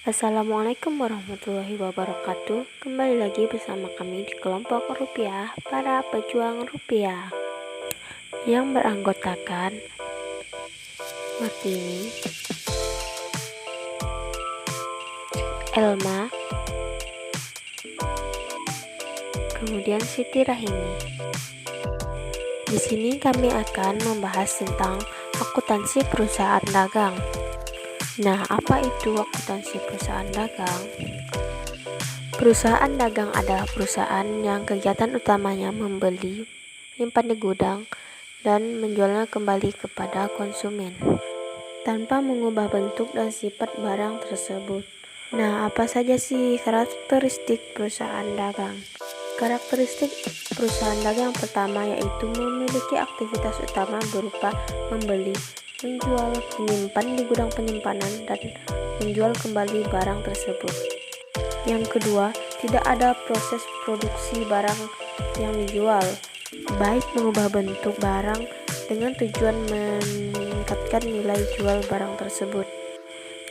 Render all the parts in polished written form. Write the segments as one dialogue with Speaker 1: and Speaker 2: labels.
Speaker 1: Assalamualaikum warahmatullahi wabarakatuh. Kembali lagi bersama kami di kelompok rupiah para pejuang rupiah yang beranggotakan Martini, Elma, kemudian Siti Rahimi. Di sini kami akan membahas tentang akuntansi perusahaan dagang. Nah, apa itu akuntansi perusahaan dagang? Perusahaan dagang adalah perusahaan yang kegiatan utamanya membeli, menyimpan di gudang, dan menjualnya kembali kepada konsumen tanpa mengubah bentuk dan sifat barang tersebut. Nah, apa saja sih karakteristik perusahaan dagang? Karakteristik perusahaan dagang pertama yaitu memiliki aktivitas utama berupa membeli, menjual, menyimpan di gudang penyimpanan, dan menjual kembali barang tersebut. Yang kedua, tidak ada proses produksi barang yang dijual, baik mengubah bentuk barang dengan tujuan meningkatkan nilai jual barang tersebut.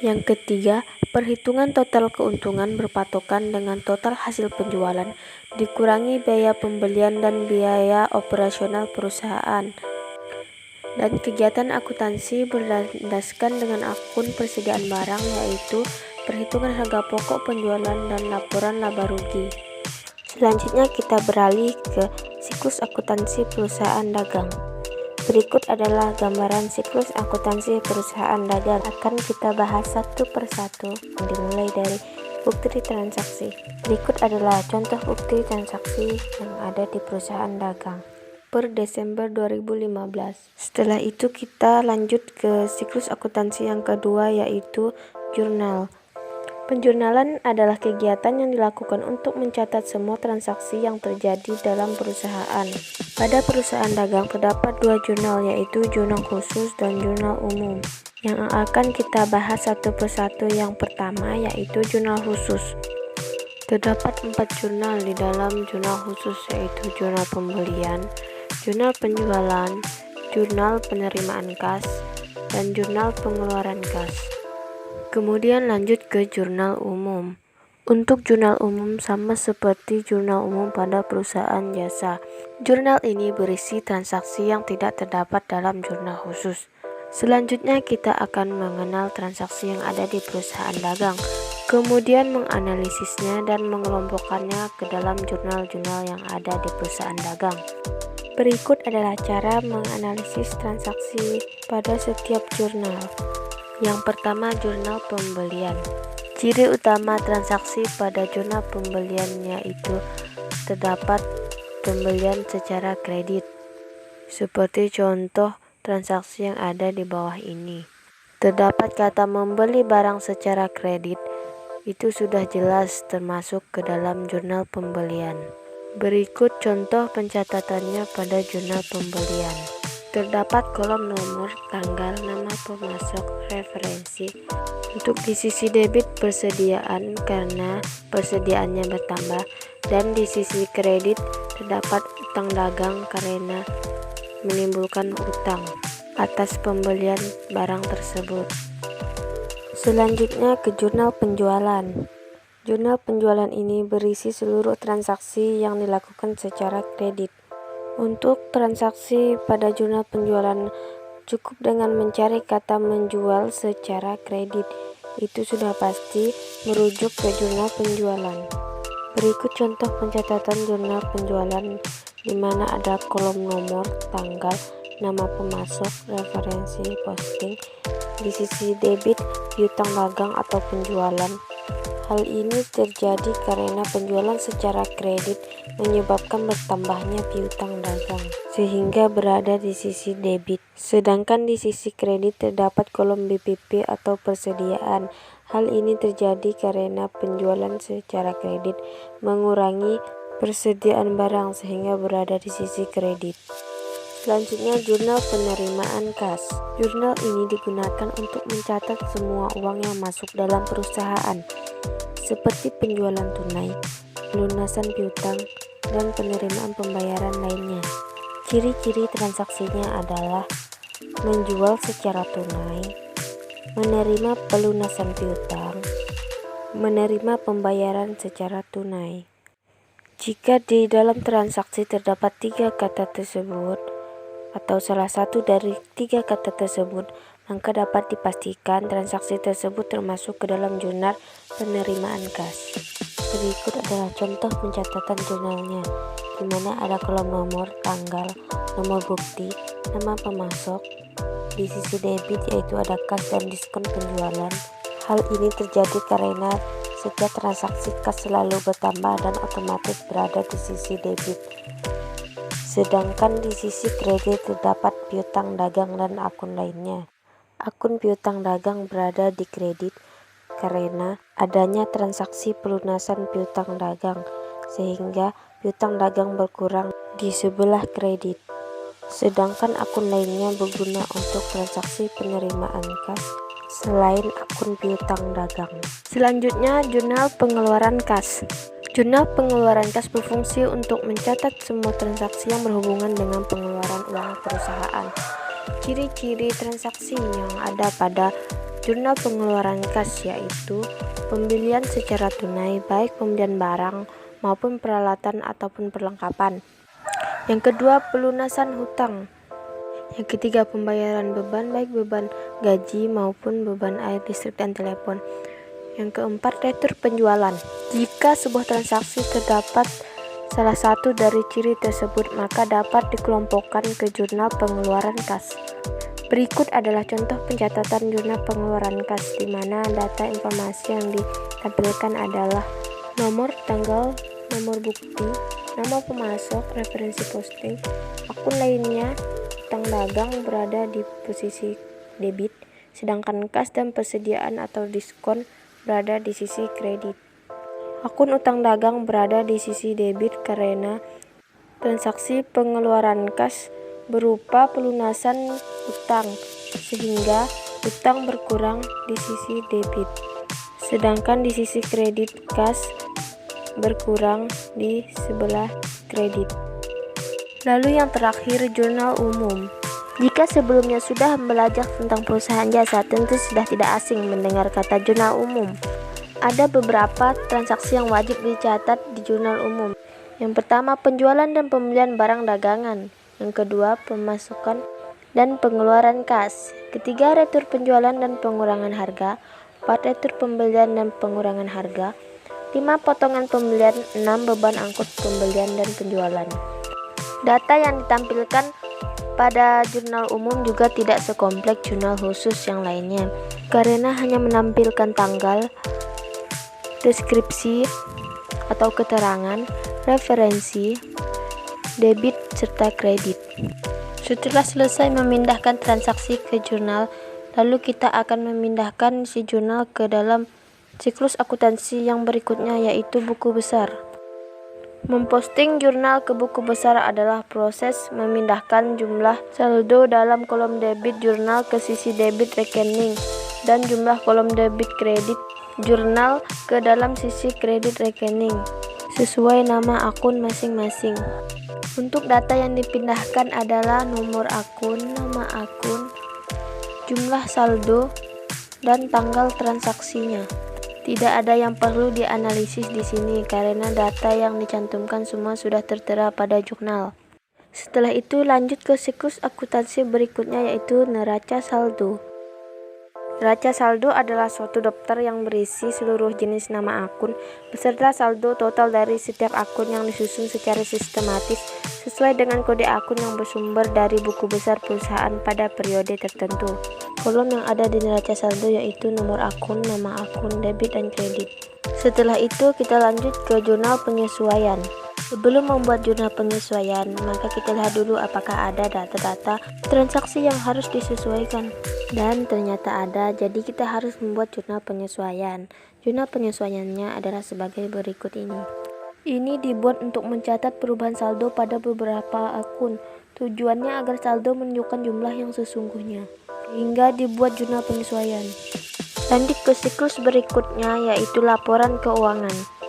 Speaker 1: Yang ketiga, perhitungan total keuntungan berpatokan dengan total hasil penjualan, dikurangi biaya pembelian dan biaya operasional perusahaan. Dan kegiatan akuntansi berdasarkan dengan akun persediaan barang, yaitu perhitungan harga pokok penjualan dan laporan laba rugi. Selanjutnya kita beralih ke siklus akuntansi perusahaan dagang. Berikut adalah gambaran siklus akuntansi perusahaan dagang. Akan kita bahas satu persatu, dimulai dari bukti transaksi. Berikut adalah contoh bukti transaksi yang ada di perusahaan dagang per Desember 2015. Setelah itu kita lanjut ke siklus akuntansi yang kedua, yaitu jurnal. Penjurnalan adalah kegiatan yang dilakukan untuk mencatat semua transaksi yang terjadi dalam perusahaan. Pada perusahaan dagang terdapat dua jurnal, yaitu jurnal khusus dan jurnal umum, yang akan kita bahas satu persatu. Yang pertama yaitu jurnal khusus. Terdapat 4 jurnal di dalam jurnal khusus, yaitu jurnal pembelian, jurnal penjualan, jurnal penerimaan kas, dan jurnal pengeluaran kas. Kemudian lanjut ke jurnal umum. Untuk jurnal umum sama seperti jurnal umum pada perusahaan jasa. Jurnal ini berisi transaksi yang tidak terdapat dalam jurnal khusus. Selanjutnya kita akan mengenal transaksi yang ada di perusahaan dagang, kemudian menganalisisnya dan mengelompokkannya ke dalam jurnal-jurnal yang ada di perusahaan dagang. Berikut adalah cara menganalisis transaksi pada setiap jurnal. Yang pertama, jurnal pembelian. Ciri utama transaksi pada jurnal pembelian yaitu terdapat pembelian secara kredit. Seperti contoh transaksi yang ada di bawah ini. Terdapat kata membeli barang secara kredit, itu sudah jelas termasuk ke dalam jurnal pembelian. Berikut contoh pencatatannya pada jurnal pembelian. Terdapat kolom nomor, tanggal, nama pemasok, referensi. Untuk di sisi debit persediaan karena persediaannya bertambah, dan di sisi kredit terdapat utang dagang karena menimbulkan utang atas pembelian barang tersebut. Selanjutnya ke jurnal penjualan. Jurnal penjualan ini berisi seluruh transaksi yang dilakukan secara kredit. Untuk transaksi pada jurnal penjualan cukup dengan mencari kata menjual secara kredit. Itu sudah pasti merujuk ke jurnal penjualan. Berikut contoh pencatatan jurnal penjualan di mana ada kolom nomor, tanggal, nama pemasok, referensi, posting. Di sisi debit, piutang dagang atau penjualan. Hal ini terjadi karena penjualan secara kredit menyebabkan bertambahnya piutang dagang, sehingga berada di sisi debit. Sedangkan di sisi kredit terdapat kolom BPP atau persediaan. Hal ini terjadi karena penjualan secara kredit mengurangi persediaan barang sehingga berada di sisi kredit. Selanjutnya, jurnal penerimaan kas. Jurnal ini digunakan untuk mencatat semua uang yang masuk dalam perusahaan, seperti penjualan tunai, pelunasan piutang, dan penerimaan pembayaran lainnya. Ciri-ciri transaksinya adalah menjual secara tunai, menerima pelunasan piutang, menerima pembayaran secara tunai. Jika di dalam transaksi terdapat 3 kata tersebut, atau salah satu dari 3 kata tersebut, maka dapat dipastikan transaksi tersebut termasuk ke dalam jurnal penerimaan kas. Berikut adalah contoh pencatatan jurnalnya, di mana ada kolom nomor, tanggal, nomor bukti, nama pemasok. Di sisi debit yaitu ada kas dan diskon penjualan. Hal ini terjadi karena setiap transaksi kas selalu bertambah dan otomatis berada di sisi debit. Sedangkan di sisi kredit terdapat piutang dagang dan akun lainnya. Akun piutang dagang berada di kredit karena adanya transaksi pelunasan piutang dagang, sehingga piutang dagang berkurang di sebelah kredit. Sedangkan akun lainnya berguna untuk transaksi penerimaan kas selain akun piutang dagang. Selanjutnya, jurnal pengeluaran kas. Jurnal pengeluaran kas berfungsi untuk mencatat semua transaksi yang berhubungan dengan pengeluaran uang perusahaan. Ciri-ciri transaksi yang ada pada jurnal pengeluaran kas yaitu pembelian secara tunai, baik pembelian barang maupun peralatan ataupun perlengkapan. Yang kedua, pelunasan hutang. Yang ketiga, pembayaran beban, baik beban gaji maupun beban air, listrik, dan telepon. Yang keempat, retur penjualan. Jika sebuah transaksi terdapat salah satu dari ciri tersebut, maka dapat dikelompokkan ke jurnal pengeluaran kas. Berikut adalah contoh pencatatan jurnal pengeluaran kas, di mana data informasi yang ditampilkan adalah nomor, tanggal, nomor bukti, nama pemasok, referensi posting, akun lainnya. Utang dagang berada di posisi debit, sedangkan kas dan persediaan atau diskon berada di sisi kredit. Akun utang dagang berada di sisi debit karena transaksi pengeluaran kas berupa pelunasan utang, sehingga utang berkurang di sisi debit. Sedangkan di sisi kredit, kas berkurang di sebelah kredit. Lalu yang terakhir, jurnal umum. Jika sebelumnya sudah belajar tentang perusahaan jasa, tentu sudah tidak asing mendengar kata jurnal umum. Ada beberapa transaksi yang wajib dicatat di jurnal umum. Yang pertama, penjualan dan pembelian barang dagangan. Yang kedua, pemasukan dan pengeluaran kas. Ketiga, retur penjualan dan pengurangan harga. 4, retur pembelian dan pengurangan harga. 5, potongan pembelian. 6, beban angkut pembelian dan penjualan. Data yang ditampilkan pada jurnal umum juga tidak sekompleks jurnal khusus yang lainnya, karena hanya menampilkan tanggal, deskripsi atau keterangan, referensi, debit, serta kredit. Setelah selesai memindahkan transaksi ke jurnal, lalu kita akan memindahkan si jurnal ke dalam siklus akuntansi yang berikutnya, yaitu buku besar. Memposting jurnal ke buku besar adalah proses memindahkan jumlah saldo dalam kolom debit jurnal ke sisi debit rekening dan jumlah kolom debit kredit jurnal ke dalam sisi kredit rekening sesuai nama akun masing-masing. Untuk data yang dipindahkan adalah nomor akun, nama akun, jumlah saldo, dan tanggal transaksinya. Tidak ada yang perlu dianalisis di sini karena data yang dicantumkan semua sudah tertera pada jurnal. Setelah itu lanjut ke siklus akuntansi berikutnya, yaitu neraca saldo. Neraca saldo adalah suatu daftar yang berisi seluruh jenis nama akun beserta saldo total dari setiap akun yang disusun secara sistematis sesuai dengan kode akun yang bersumber dari buku besar perusahaan pada periode tertentu. Kolom yang ada di neraca saldo yaitu nomor akun, nama akun, debit, dan kredit. Setelah itu kita lanjut ke jurnal penyesuaian. Sebelum membuat jurnal penyesuaian, maka kita lihat dulu apakah ada data-data transaksi yang harus disesuaikan. Dan ternyata ada, jadi kita harus membuat jurnal penyesuaian. Jurnal penyesuaiannya adalah sebagai berikut ini. Ini dibuat untuk mencatat perubahan saldo pada beberapa akun. Tujuannya agar saldo menunjukkan jumlah yang sesungguhnya, hingga dibuat jurnal penyesuaian. Lanjut ke siklus berikutnya, yaitu laporan keuangan.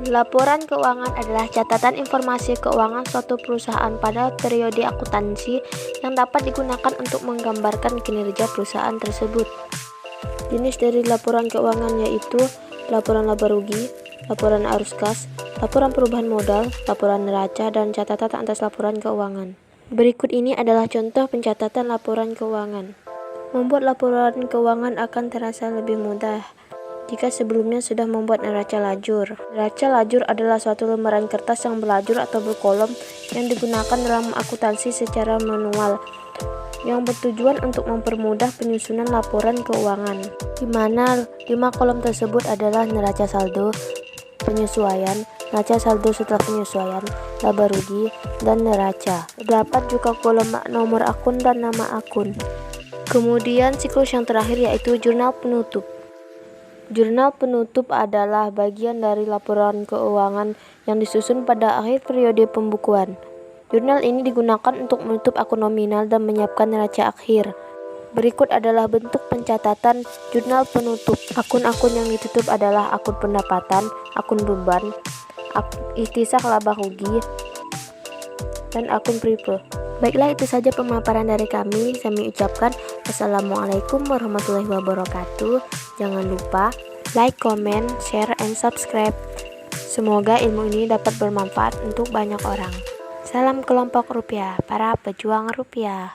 Speaker 1: Laporan keuangan adalah catatan informasi keuangan suatu perusahaan pada periode akuntansi yang dapat digunakan untuk menggambarkan kinerja perusahaan tersebut. Jenis dari laporan keuangan yaitu laporan laba rugi, laporan arus kas, laporan perubahan modal, laporan neraca, dan catatan atas laporan keuangan. Berikut ini adalah contoh pencatatan laporan keuangan. Membuat laporan keuangan akan terasa lebih mudah jika sebelumnya sudah membuat neraca lajur. Neraca lajur adalah suatu lembaran kertas yang berlajur atau berkolom yang digunakan dalam akuntansi secara manual, yang bertujuan untuk mempermudah penyusunan laporan keuangan, di mana 5 kolom tersebut adalah neraca saldo, penyesuaian, neraca saldo setelah penyesuaian, laba rugi, dan neraca. Terdapat juga kolom nomor akun dan nama akun. Kemudian siklus yang terakhir yaitu jurnal penutup. Jurnal penutup adalah bagian dari laporan keuangan yang disusun pada akhir periode pembukuan. Jurnal ini digunakan untuk menutup akun nominal dan menyiapkan neraca akhir. Berikut adalah bentuk pencatatan jurnal penutup. Akun-akun yang ditutup adalah akun pendapatan, akun beban, ikhtisar laba rugi, dan akun prepay. Baiklah, itu saja pemaparan dari kami. Kami ucapkan wassalamualaikum warahmatullahi wabarakatuh. Jangan lupa like, comment, share, and subscribe. Semoga ilmu ini dapat bermanfaat untuk banyak orang. Salam kelompok rupiah, para pejuang rupiah.